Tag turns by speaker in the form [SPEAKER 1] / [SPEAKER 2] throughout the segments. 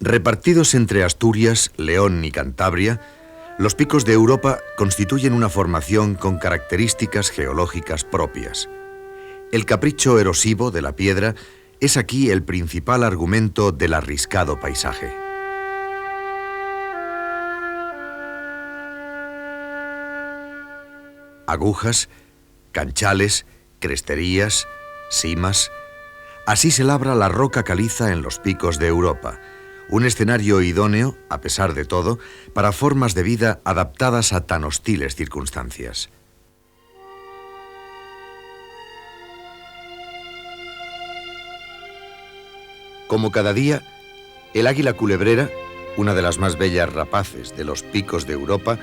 [SPEAKER 1] Repartidos entre Asturias, León y Cantabria, los picos de Europa constituyen una formación con características geológicas propias. El capricho erosivo de la piedra es aquí el principal argumento del arriscado paisaje. Agujas, canchales, cresterías, simas. Así se labra la roca caliza en los picos de Europa, un escenario idóneo, a pesar de todo, para formas de vida adaptadas a tan hostiles circunstancias. Como cada día, el águila culebrera, una de las más bellas rapaces de los picos de Europa,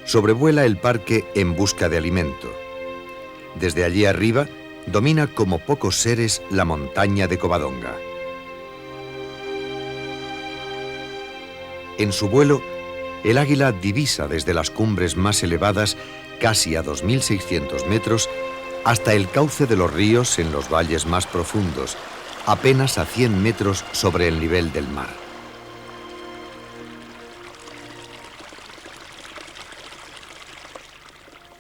[SPEAKER 1] sobrevuela el parque en busca de alimento. Desde allí arriba, domina como pocos seres la montaña de Covadonga. En su vuelo, el águila divisa desde las cumbres más elevadas, casi a 2.600 metros, hasta el cauce de los ríos en los valles más profundos, apenas a 100 metros sobre el nivel del mar.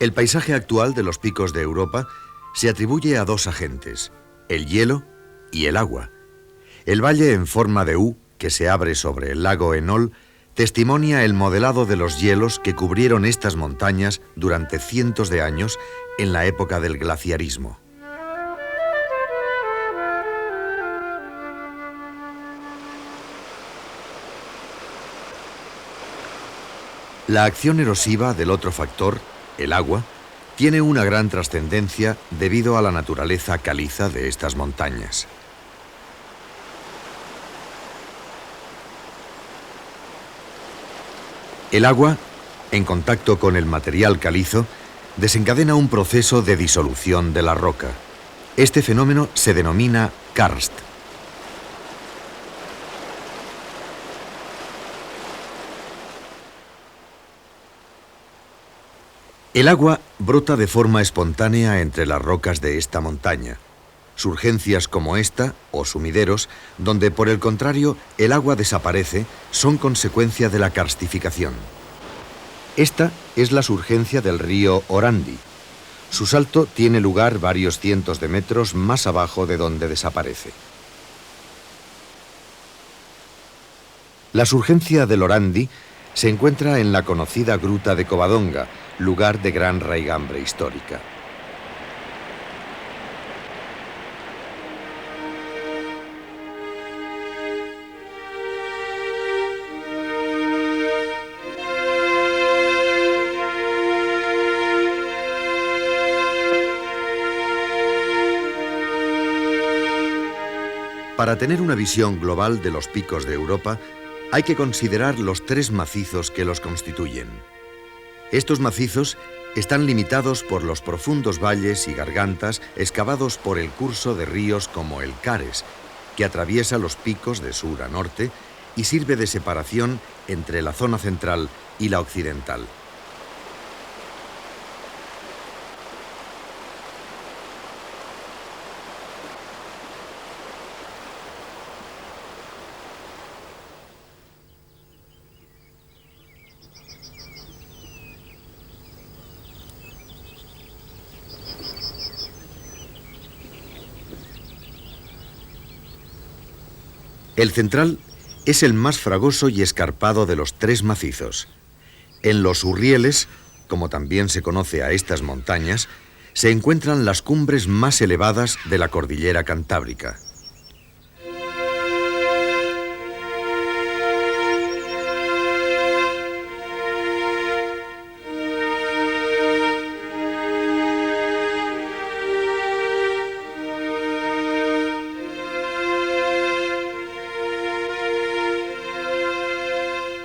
[SPEAKER 1] El paisaje actual de los picos de Europa se atribuye a dos agentes, el hielo y el agua. El valle en forma de U, que se abre sobre el lago Enol, testimonia el modelado de los hielos que cubrieron estas montañas durante cientos de años en la época del glaciarismo. La acción erosiva del otro factor, el agua, tiene una gran trascendencia debido a la naturaleza caliza de estas montañas. El agua, en contacto con el material calizo, desencadena un proceso de disolución de la roca. Este fenómeno se denomina karst. El agua brota de forma espontánea entre las rocas de esta montaña. Surgencias como esta, o sumideros, donde por el contrario el agua desaparece, son consecuencia de la karstificación. Esta es la surgencia del río Orandi. Su salto tiene lugar varios cientos de metros más abajo de donde desaparece. La surgencia del Orandi se encuentra en la conocida gruta de Covadonga, lugar de gran raigambre histórica. Para tener una visión global de los picos de Europa, hay que considerar los tres macizos que los constituyen. Estos macizos están limitados por los profundos valles y gargantas excavados por el curso de ríos como el Cares, que atraviesa los picos de sur a norte y sirve de separación entre la zona central y la occidental. El central es el más fragoso y escarpado de los tres macizos. En los Urrieles, como también se conoce a estas montañas, se encuentran las cumbres más elevadas de la cordillera cantábrica.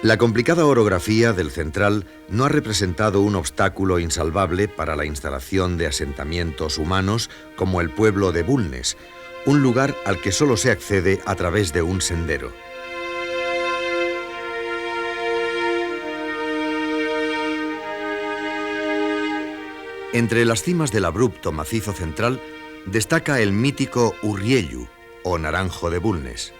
[SPEAKER 1] La complicada orografía del central no ha representado un obstáculo insalvable para la instalación de asentamientos humanos como el pueblo de Bulnes, un lugar al que solo se accede a través de un sendero. Entre las cimas del abrupto macizo central destaca el mítico Urriellu, o Naranjo de Bulnes.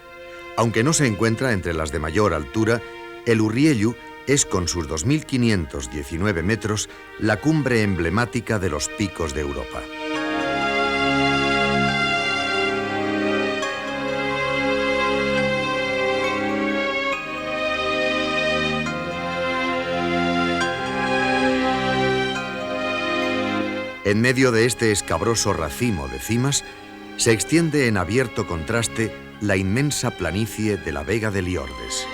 [SPEAKER 1] Aunque no se encuentra entre las de mayor altura, el Urriellu es, con sus 2.519 metros, la cumbre emblemática de los picos de Europa. En medio de este escabroso racimo de cimas, se extiende en abierto contraste la inmensa planicie de la Vega de Liordes.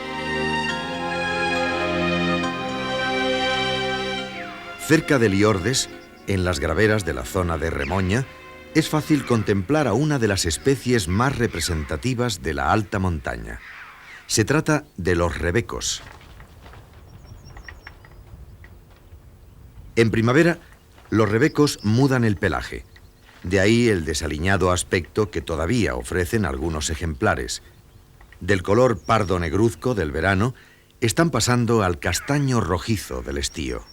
[SPEAKER 1] Cerca de Liordes, en las graveras de la zona de Remoña, es fácil contemplar a una de las especies más representativas de la alta montaña. Se trata de los rebecos. En primavera, los rebecos mudan el pelaje. De ahí el desaliñado aspecto que todavía ofrecen algunos ejemplares. Del color pardo negruzco del verano, están pasando al castaño rojizo del estío.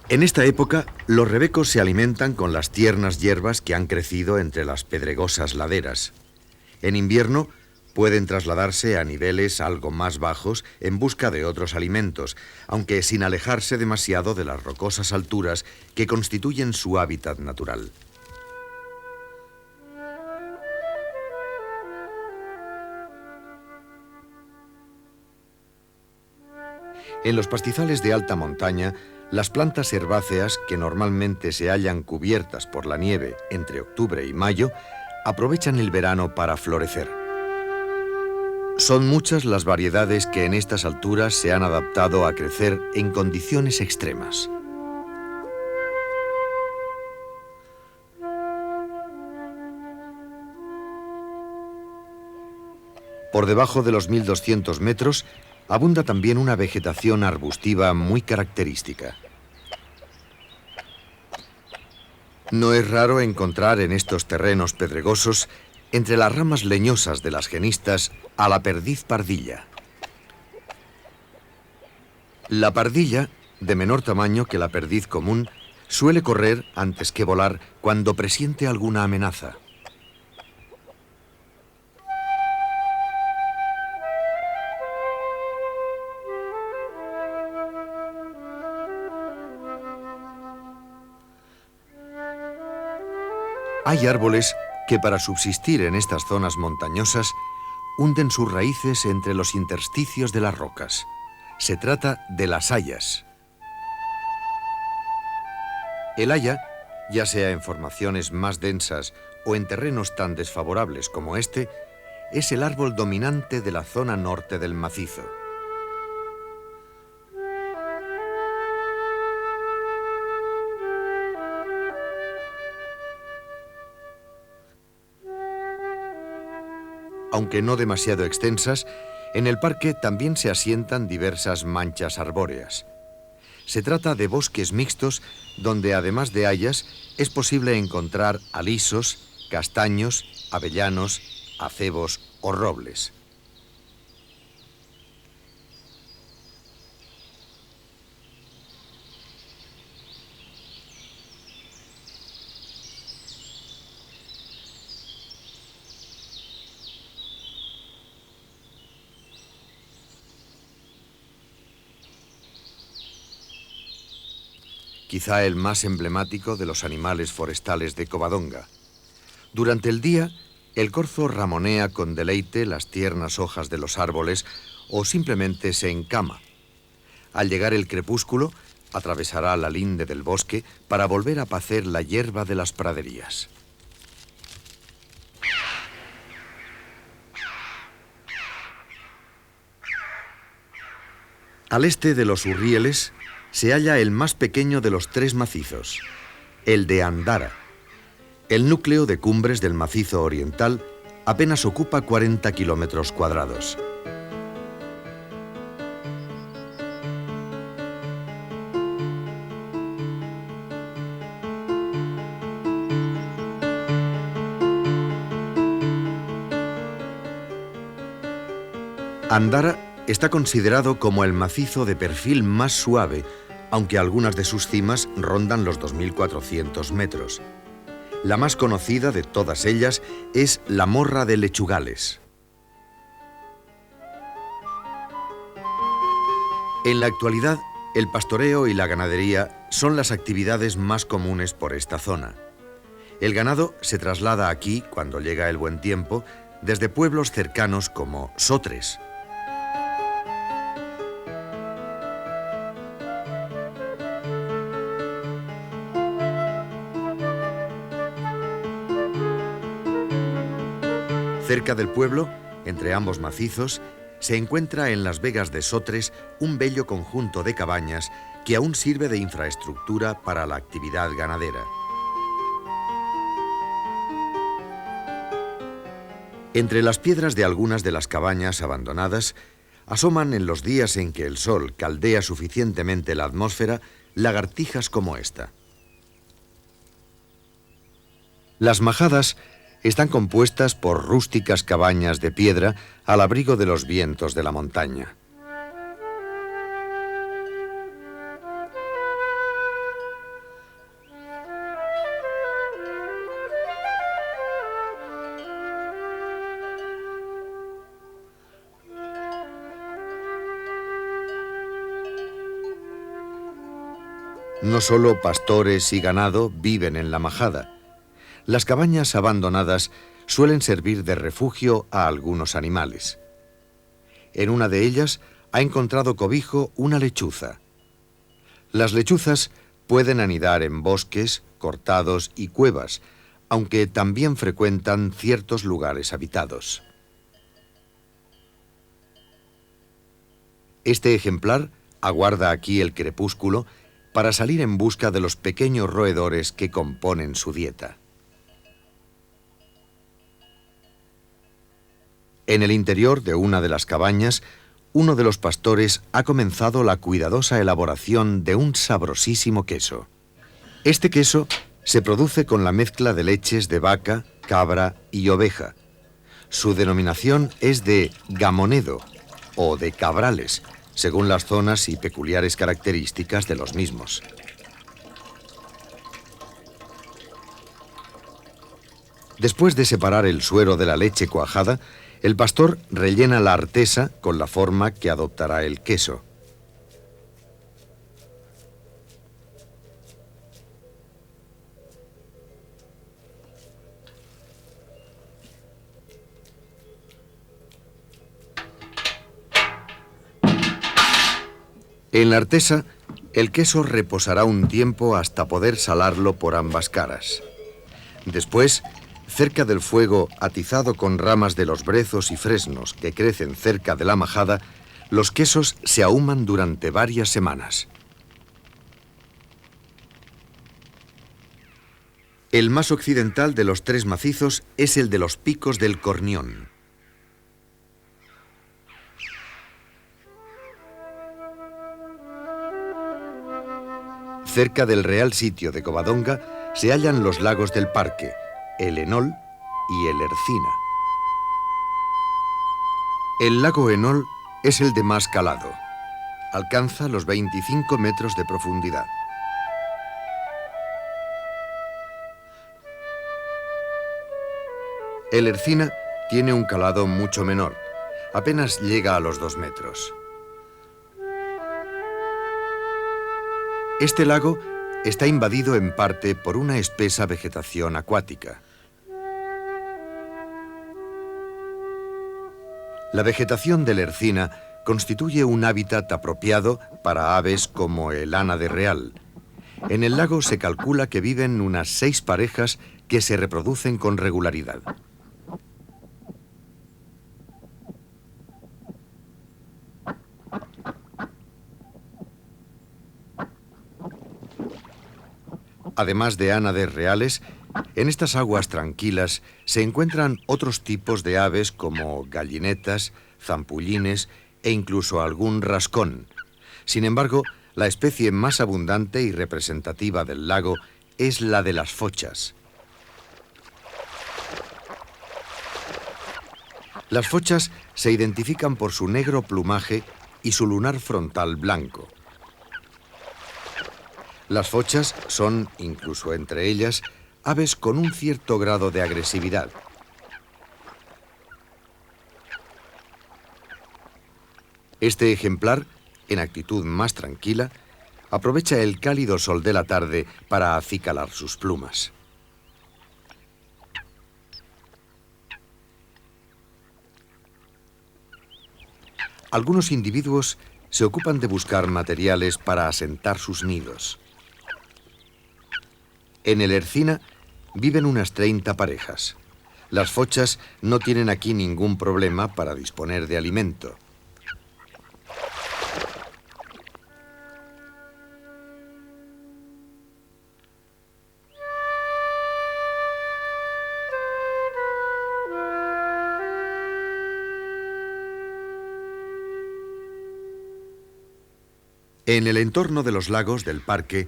[SPEAKER 1] En esta época, los rebecos se alimentan con las tiernas hierbas que han crecido entre las pedregosas laderas. En invierno, pueden trasladarse a niveles algo más bajos en busca de otros alimentos, aunque sin alejarse demasiado de las rocosas alturas que constituyen su hábitat natural. En los pastizales de alta montaña, las plantas herbáceas, que normalmente se hallan cubiertas por la nieve entre octubre y mayo, aprovechan el verano para florecer. Son muchas las variedades que en estas alturas se han adaptado a crecer en condiciones extremas. Por debajo de los 1.200 metros, abunda también una vegetación arbustiva muy característica. No es raro encontrar en estos terrenos pedregosos, entre las ramas leñosas de las genistas, a la perdiz pardilla. La pardilla, de menor tamaño que la perdiz común, suele correr antes que volar cuando presiente alguna amenaza. Hay árboles que para subsistir en estas zonas montañosas hunden sus raíces entre los intersticios de las rocas. Se trata de las hayas. El haya, ya sea en formaciones más densas o en terrenos tan desfavorables como este, es el árbol dominante de la zona norte del macizo. Aunque no demasiado extensas, en el parque también se asientan diversas manchas arbóreas. Se trata de bosques mixtos donde, además de hayas, es posible encontrar alisos, castaños, avellanos, acebos o robles. Quizá el más emblemático de los animales forestales de Covadonga. Durante el día, el corzo ramonea con deleite las tiernas hojas de los árboles o simplemente se encama. Al llegar el crepúsculo, atravesará la linde del bosque para volver a pacer la hierba de las praderías. Al este de los Urrieles se halla el más pequeño de los tres macizos, el de Andara. El núcleo de cumbres del macizo oriental apenas ocupa 40 kilómetros cuadrados. Andara está considerado como el macizo de perfil más suave, aunque algunas de sus cimas rondan los 2.400 metros. La más conocida de todas ellas es la Morra de Lechugales. En la actualidad, el pastoreo y la ganadería son las actividades más comunes por esta zona. El ganado se traslada aquí, cuando llega el buen tiempo, desde pueblos cercanos como Sotres. Cerca del pueblo, entre ambos macizos, se encuentra en las vegas de Sotres un bello conjunto de cabañas que aún sirve de infraestructura para la actividad ganadera. Entre las piedras de algunas de las cabañas abandonadas, asoman en los días en que el sol caldea suficientemente la atmósfera lagartijas como esta. Las majadas están compuestas por rústicas cabañas de piedra al abrigo de los vientos de la montaña. No solo pastores y ganado viven en la majada. Las cabañas abandonadas suelen servir de refugio a algunos animales. En una de ellas ha encontrado cobijo una lechuza. Las lechuzas pueden anidar en bosques, cortados y cuevas, aunque también frecuentan ciertos lugares habitados. Este ejemplar aguarda aquí el crepúsculo para salir en busca de los pequeños roedores que componen su dieta. En el interior de una de las cabañas, uno de los pastores ha comenzado la cuidadosa elaboración de un sabrosísimo queso. Este queso se produce con la mezcla de leches de vaca, cabra y oveja. Su denominación es de gamonedo o de cabrales, según las zonas y peculiares características de los mismos. Después de separar el suero de la leche cuajada, el pastor rellena la artesa con la forma que adoptará el queso. En la artesa, el queso reposará un tiempo hasta poder salarlo por ambas caras. Después, cerca del fuego atizado con ramas de los brezos y fresnos que crecen cerca de la majada, los quesos se ahuman durante varias semanas. El más occidental de los tres macizos es el de los Picos del Cornión. Cerca del Real Sitio de Covadonga se hallan los lagos del parque, el Enol y el Ercina. El lago Enol es el de más calado. Alcanza los 25 metros de profundidad. El Ercina tiene un calado mucho menor, apenas llega a los 2 metros. Este lago está invadido en parte por una espesa vegetación acuática. La vegetación del Ercina constituye un hábitat apropiado para aves como el ánade real. En el lago se calcula que viven unas 6 parejas que se reproducen con regularidad. Además de ánades reales, en estas aguas tranquilas se encuentran otros tipos de aves como gallinetas, zampullines e incluso algún rascón. Sin embargo, la especie más abundante y representativa del lago es la de las fochas. Las fochas se identifican por su negro plumaje y su lunar frontal blanco. Las fochas son, incluso entre ellas, aves con un cierto grado de agresividad. Este ejemplar, en actitud más tranquila, aprovecha el cálido sol de la tarde para acicalar sus plumas. Algunos individuos se ocupan de buscar materiales para asentar sus nidos. En el Ercina viven unas 30 parejas. Las fochas no tienen aquí ningún problema para disponer de alimento. En el entorno de los lagos del parque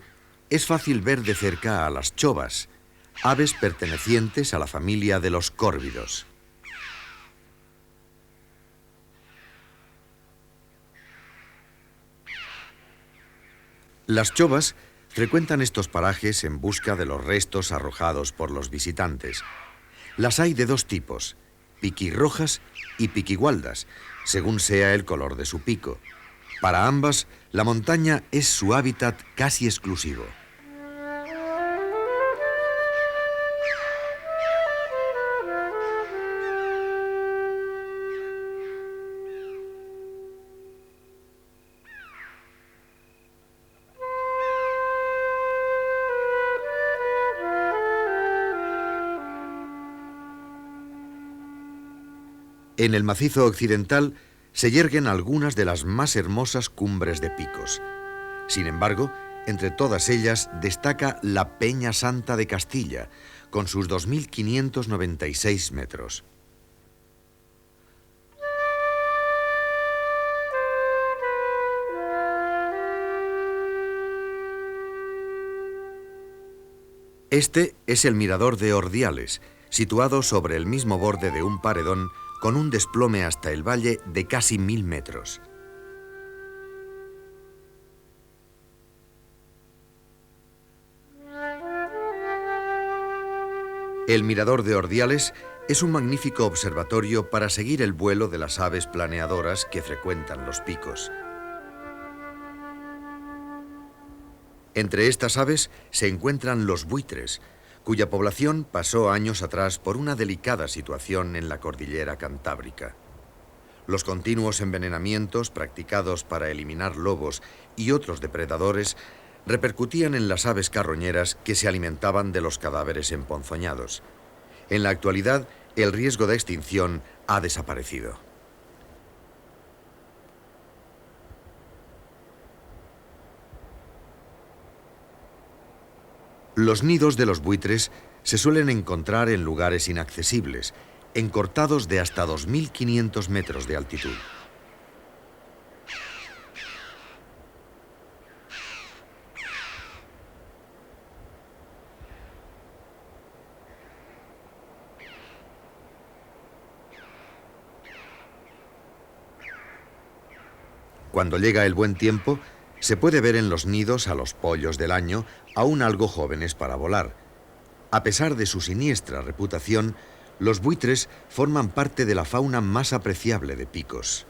[SPEAKER 1] es fácil ver de cerca a las chovas, aves pertenecientes a la familia de los córvidos. Las chovas frecuentan estos parajes en busca de los restos arrojados por los visitantes. Las hay de dos tipos, piquirrojas y piquigualdas, según sea el color de su pico. Para ambas, la montaña es su hábitat casi exclusivo. En el macizo occidental se yerguen algunas de las más hermosas cumbres de picos. Sin embargo, entre todas ellas destaca la Peña Santa de Castilla, con sus 2.596 metros. Este es el mirador de Ordiales, situado sobre el mismo borde de un paredón con un desplome hasta el valle de casi 1000 metros. El mirador de Ordiales es un magnífico observatorio para seguir el vuelo de las aves planeadoras que frecuentan los picos. Entre estas aves se encuentran los buitres, cuya población pasó años atrás por una delicada situación en la cordillera Cantábrica. Los continuos envenenamientos practicados para eliminar lobos y otros depredadores repercutían en las aves carroñeras que se alimentaban de los cadáveres emponzoñados. En la actualidad, el riesgo de extinción ha desaparecido. Los nidos de los buitres se suelen encontrar en lugares inaccesibles, encortados de hasta 2.500 metros de altitud. Cuando llega el buen tiempo, se puede ver en los nidos a los pollos del año, aún algo jóvenes para volar. A pesar de su siniestra reputación, los buitres forman parte de la fauna más apreciable de Picos.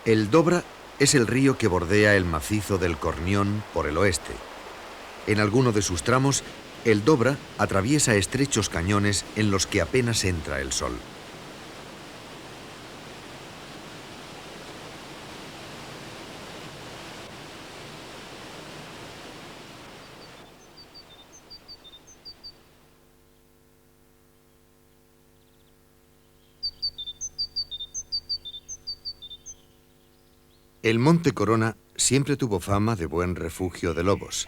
[SPEAKER 1] El Dobra es el río que bordea el macizo del Cornión por el oeste. En alguno de sus tramos, el Dobra atraviesa estrechos cañones en los que apenas entra el sol. El Monte Corona siempre tuvo fama de buen refugio de lobos.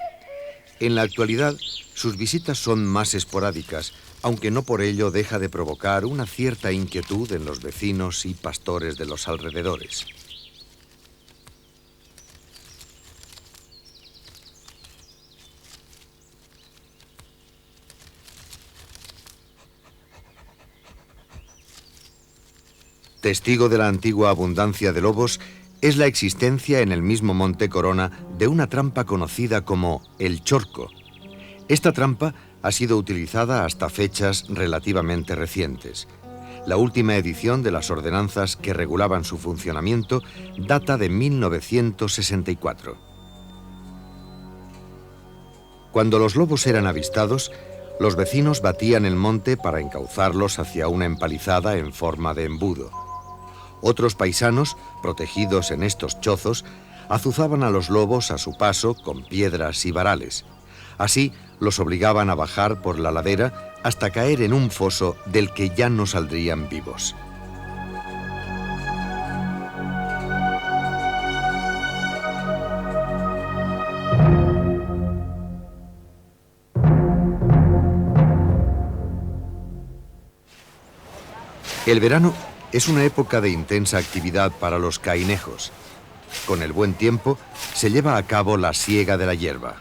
[SPEAKER 1] En la actualidad, sus visitas son más esporádicas, aunque no por ello deja de provocar una cierta inquietud en los vecinos y pastores de los alrededores. Testigo de la antigua abundancia de lobos es la existencia en el mismo Monte Corona de una trampa conocida como el Chorco. Esta trampa ha sido utilizada hasta fechas relativamente recientes. La última edición de las ordenanzas que regulaban su funcionamiento data de 1964. Cuando los lobos eran avistados, los vecinos batían el monte para encauzarlos hacia una empalizada en forma de embudo. Otros paisanos, protegidos en estos chozos, azuzaban a los lobos a su paso con piedras y varales. Así, los obligaban a bajar por la ladera hasta caer en un foso del que ya no saldrían vivos. El verano es una época de intensa actividad para los cainejos. Con el buen tiempo, se lleva a cabo la siega de la hierba.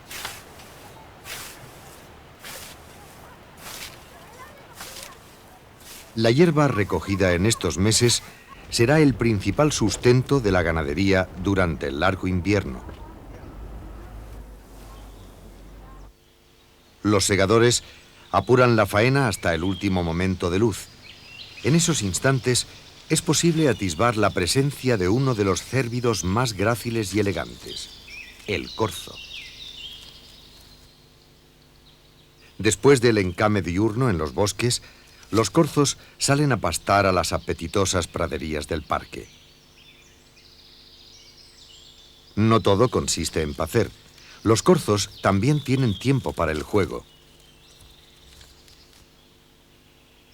[SPEAKER 1] La hierba recogida en estos meses será el principal sustento de la ganadería durante el largo invierno. Los segadores apuran la faena hasta el último momento de luz. En esos instantes es posible atisbar la presencia de uno de los cérvidos más gráciles y elegantes, el corzo. Después del encame diurno en los bosques, los corzos salen a pastar a las apetitosas praderías del parque. No todo consiste en pacer. Los corzos también tienen tiempo para el juego.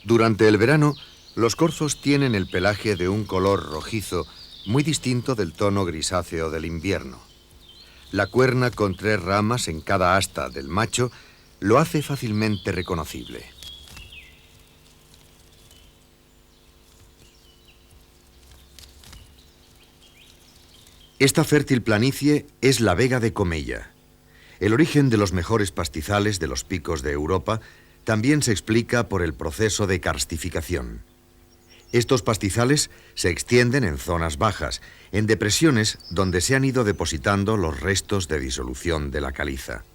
[SPEAKER 1] Durante el verano, los corzos tienen el pelaje de un color rojizo, muy distinto del tono grisáceo del invierno. La cuerna con 3 ramas en cada asta del macho lo hace fácilmente reconocible. Esta fértil planicie es la Vega de Comella. El origen de los mejores pastizales de los picos de Europa también se explica por el proceso de karstificación. Estos pastizales se extienden en zonas bajas, en depresiones donde se han ido depositando los restos de disolución de la caliza.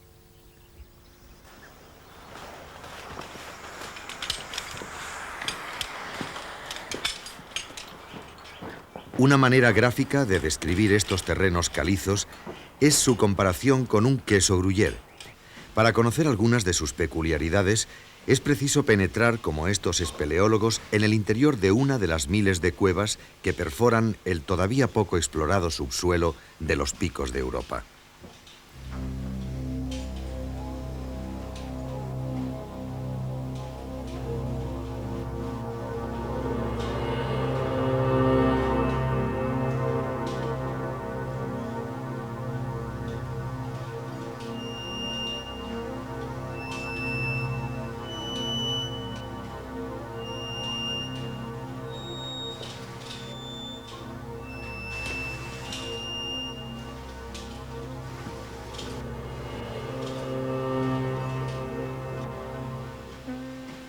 [SPEAKER 1] Una manera gráfica de describir estos terrenos calizos es su comparación con un queso gruyère. Para conocer algunas de sus peculiaridades, es preciso penetrar como estos espeleólogos en el interior de una de las miles de cuevas que perforan el todavía poco explorado subsuelo de los picos de Europa.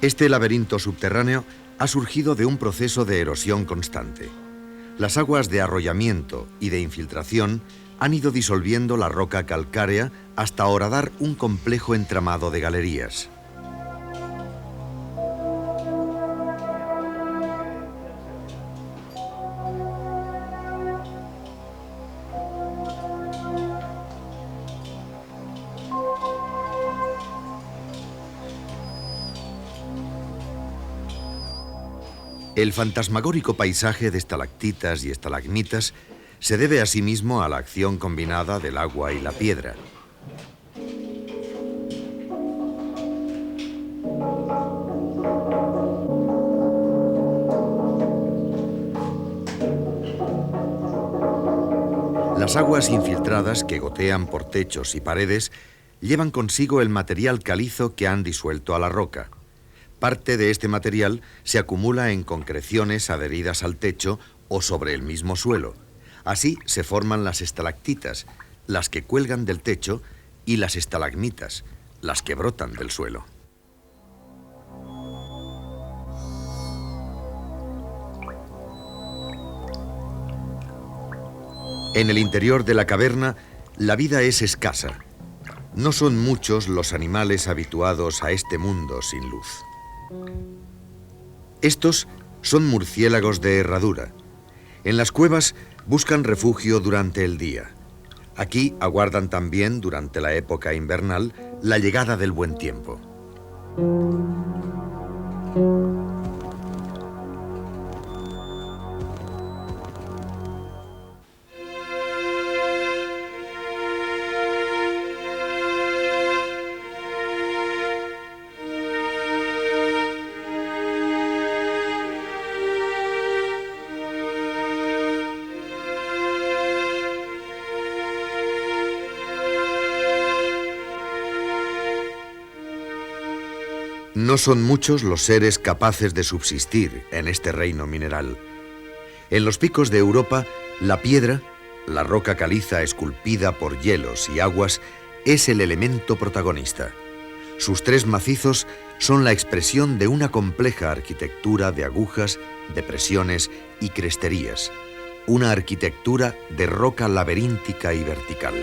[SPEAKER 1] Este laberinto subterráneo ha surgido de un proceso de erosión constante. Las aguas de arrollamiento y de infiltración han ido disolviendo la roca calcárea hasta horadar un complejo entramado de galerías. El fantasmagórico paisaje de estalactitas y estalagmitas se debe asimismo a la acción combinada del agua y la piedra. Las aguas infiltradas que gotean por techos y paredes llevan consigo el material calizo que han disuelto a la roca. Parte de este material se acumula en concreciones adheridas al techo o sobre el mismo suelo. Así se forman las estalactitas, las que cuelgan del techo, y las estalagmitas, las que brotan del suelo. En el interior de la caverna, la vida es escasa. No son muchos los animales habituados a este mundo sin luz. Estos son murciélagos de herradura. En las cuevas buscan refugio durante el día. Aquí aguardan también, durante la época invernal, la llegada del buen tiempo. No son muchos los seres capaces de subsistir en este reino mineral. En los picos de Europa, la piedra, la roca caliza esculpida por hielos y aguas, es el elemento protagonista. Sus tres macizos son la expresión de una compleja arquitectura de agujas, depresiones y cresterías, una arquitectura de roca laberíntica y vertical.